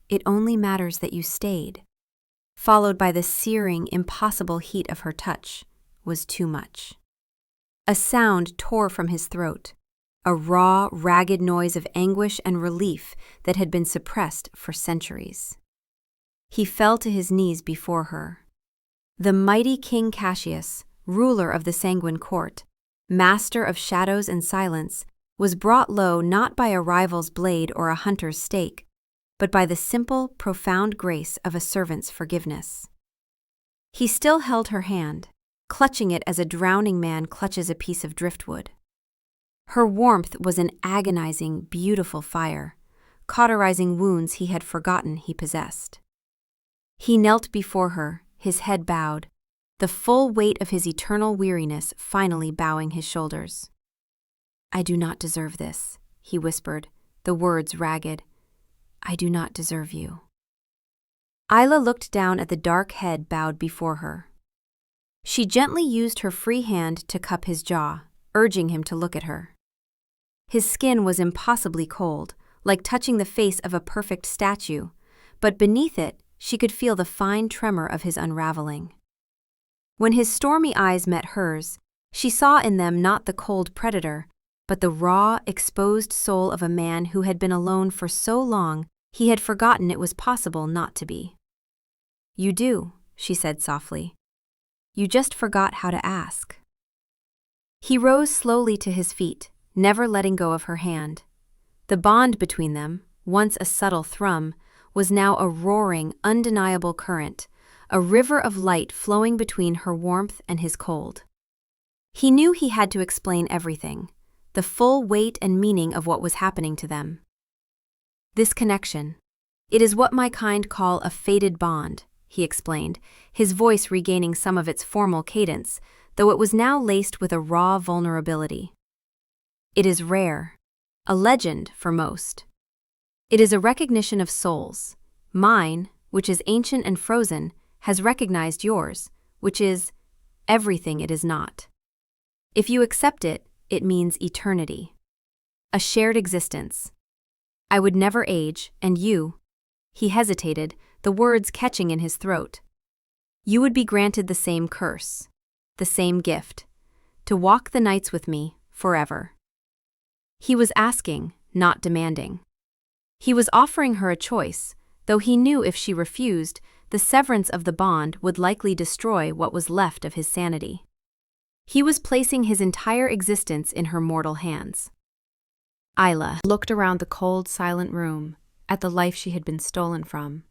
"It only matters that you stayed," followed by the searing, impossible heat of her touch, was too much. A sound tore from his throat, a raw, ragged noise of anguish and relief that had been suppressed for centuries. He fell to his knees before her. The mighty King Cassius, ruler of the Sanguine Court, master of shadows and silence, was brought low not by a rival's blade or a hunter's stake, but by the simple, profound grace of a servant's forgiveness. He still held her hand, clutching it as a drowning man clutches a piece of driftwood. Her warmth was an agonizing, beautiful fire, cauterizing wounds he had forgotten he possessed. He knelt before her, his head bowed, the full weight of his eternal weariness finally bowing his shoulders. "I do not deserve this," he whispered, the words ragged. "I do not deserve you." Isla looked down at the dark head bowed before her. She gently used her free hand to cup his jaw, urging him to look at her. His skin was impossibly cold, like touching the face of a perfect statue, but beneath it she could feel the fine tremor of his unraveling. When his stormy eyes met hers, she saw in them not the cold predator, but the raw, exposed soul of a man who had been alone for so long he had forgotten it was possible not to be. "You do," she said softly. "You just forgot how to ask." He rose slowly to his feet, never letting go of her hand. The bond between them, once a subtle thrum, was now a roaring, undeniable current, a river of light flowing between her warmth and his cold. He knew he had to explain everything, the full weight and meaning of what was happening to them. "This connection, it is what my kind call a fated bond," he explained, his voice regaining some of its formal cadence, though it was now laced with a raw vulnerability. "It is rare, a legend for most. It is a recognition of souls. Mine, which is ancient and frozen, has recognized yours, which is everything it is not. If you accept it, it means eternity. A shared existence. I would never age, and you—" he hesitated, the words catching in his throat. "You would be granted the same curse, the same gift, to walk the nights with me forever." He was asking, not demanding. He was offering her a choice, though he knew if she refused, the severance of the bond would likely destroy what was left of his sanity. He was placing his entire existence in her mortal hands. Isla looked around the cold, silent room, at the life she had been stolen from,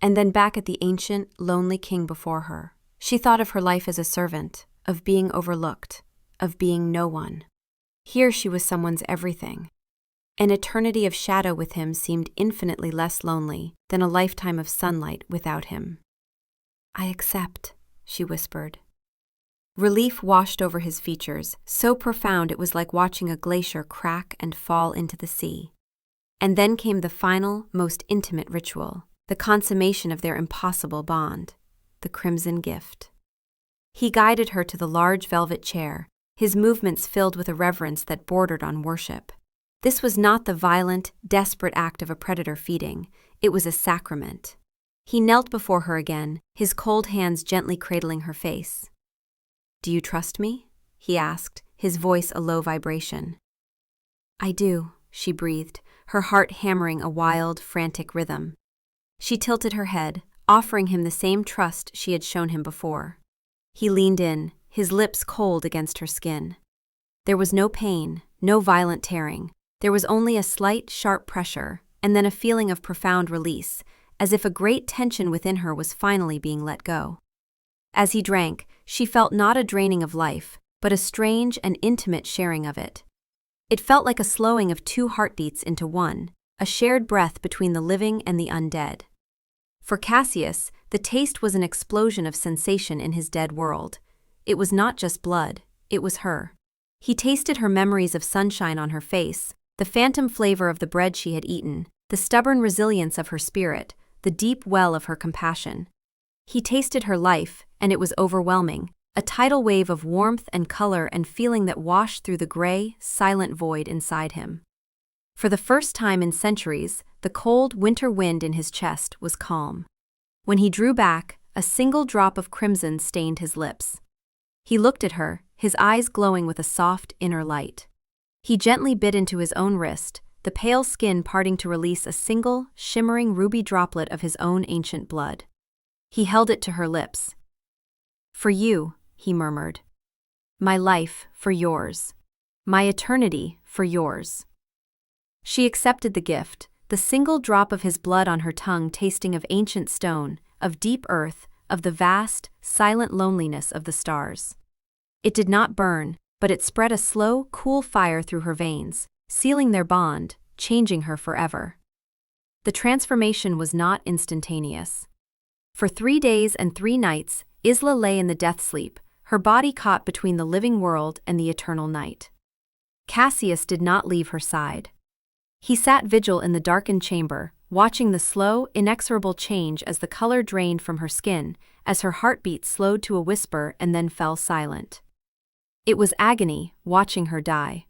and then back at the ancient, lonely king before her. She thought of her life as a servant, of being overlooked, of being no one. Here she was someone's everything. An eternity of shadow with him seemed infinitely less lonely than a lifetime of sunlight without him. "I accept," she whispered. Relief washed over his features, so profound it was like watching a glacier crack and fall into the sea. And then came the final, most intimate ritual, the consummation of their impossible bond, the crimson gift. He guided her to the large velvet chair, his movements filled with a reverence that bordered on worship. This was not the violent, desperate act of a predator feeding. It was a sacrament. He knelt before her again, his cold hands gently cradling her face. "Do you trust me?" he asked, his voice a low vibration. "I do," she breathed, her heart hammering a wild, frantic rhythm. She tilted her head, offering him the same trust she had shown him before. He leaned in, his lips cold against her skin. There was no pain, no violent tearing. There was only a slight, sharp pressure, and then a feeling of profound release, as if a great tension within her was finally being let go. As he drank, she felt not a draining of life, but a strange and intimate sharing of it. It felt like a slowing of two heartbeats into one, a shared breath between the living and the undead. For Cassius, the taste was an explosion of sensation in his dead world. It was not just blood, it was her. He tasted her memories of sunshine on her face, the phantom flavor of the bread she had eaten, the stubborn resilience of her spirit, the deep well of her compassion. He tasted her life, and it was overwhelming, a tidal wave of warmth and color and feeling that washed through the gray, silent void inside him. For the first time in centuries, the cold winter wind in his chest was calm. When he drew back, a single drop of crimson stained his lips. He looked at her, his eyes glowing with a soft, inner light. He gently bit into his own wrist, the pale skin parting to release a single, shimmering ruby droplet of his own ancient blood. He held it to her lips. "For you," he murmured. "My life for yours. My eternity for yours." She accepted the gift, the single drop of his blood on her tongue tasting of ancient stone, of deep earth, of the vast, silent loneliness of the stars. It did not burn, but it spread a slow, cool fire through her veins, sealing their bond, changing her forever. The transformation was not instantaneous. For 3 days and 3 nights, Isla lay in the death sleep, her body caught between the living world and the eternal night. Cassius did not leave her side. He sat vigil in the darkened chamber, watching the slow, inexorable change as the color drained from her skin, as her heartbeat slowed to a whisper and then fell silent. It was agony, watching her die.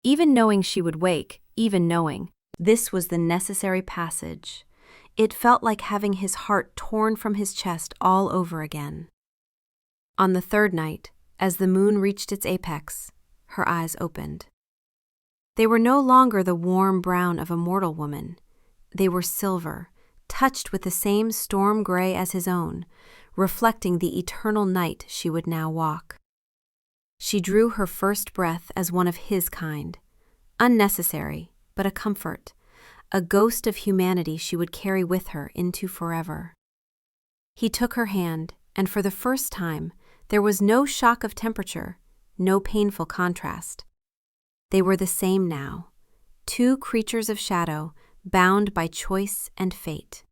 Even knowing she would wake, even knowing, this was the necessary passage. It felt like having his heart torn from his chest all over again. On the 3rd night, as the moon reached its apex, her eyes opened. They were no longer the warm brown of a mortal woman. They were silver, touched with the same storm gray as his own, reflecting the eternal night she would now walk. She drew her first breath as one of his kind, unnecessary, but a comfort, a ghost of humanity she would carry with her into forever. He took her hand, and for the first time, there was no shock of temperature, no painful contrast. They were the same now, 2 creatures of shadow, bound by choice and fate.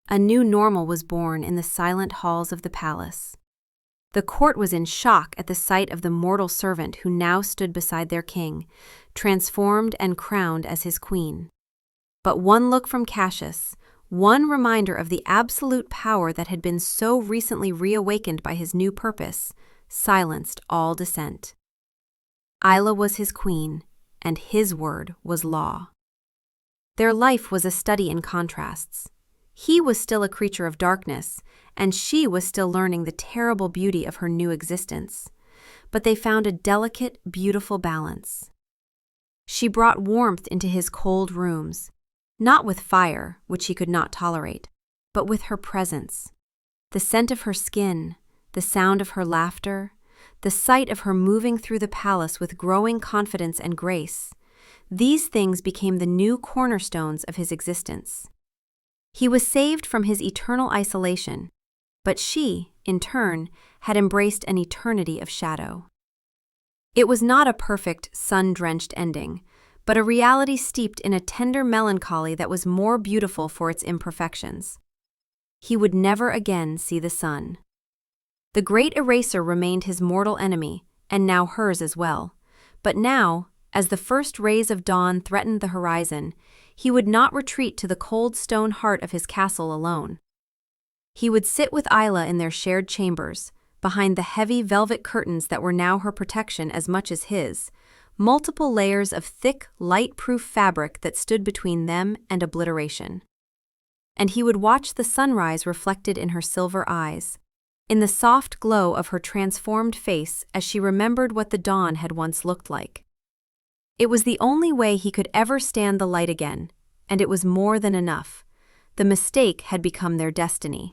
A new normal was born in the silent halls of the palace. The court was in shock at the sight of the mortal servant who now stood beside their king, transformed and crowned as his queen. But one look from Cassius, one reminder of the absolute power that had been so recently reawakened by his new purpose, silenced all dissent. Isla was his queen, and his word was law. Their life was a study in contrasts. He was still a creature of darkness, and she was still learning the terrible beauty of her new existence. But they found a delicate, beautiful balance. She brought warmth into his cold rooms, not with fire, which he could not tolerate, but with her presence. The scent of her skin, the sound of her laughter, the sight of her moving through the palace with growing confidence and grace, these things became the new cornerstones of his existence. He was saved from his eternal isolation, but she, in turn, had embraced an eternity of shadow. It was not a perfect, sun-drenched ending, but a reality steeped in a tender melancholy that was more beautiful for its imperfections. He would never again see the sun. The great eraser remained his mortal enemy, and now hers as well. But now, as the first rays of dawn threatened the horizon, he would not retreat to the cold stone heart of his castle alone. He would sit with Isla in their shared chambers, behind the heavy velvet curtains that were now her protection as much as his, multiple layers of thick, light-proof fabric that stood between them and obliteration. And he would watch the sunrise reflected in her silver eyes, in the soft glow of her transformed face as she remembered what the dawn had once looked like. It was the only way he could ever stand the light again, and it was more than enough. The mistake had become their destiny.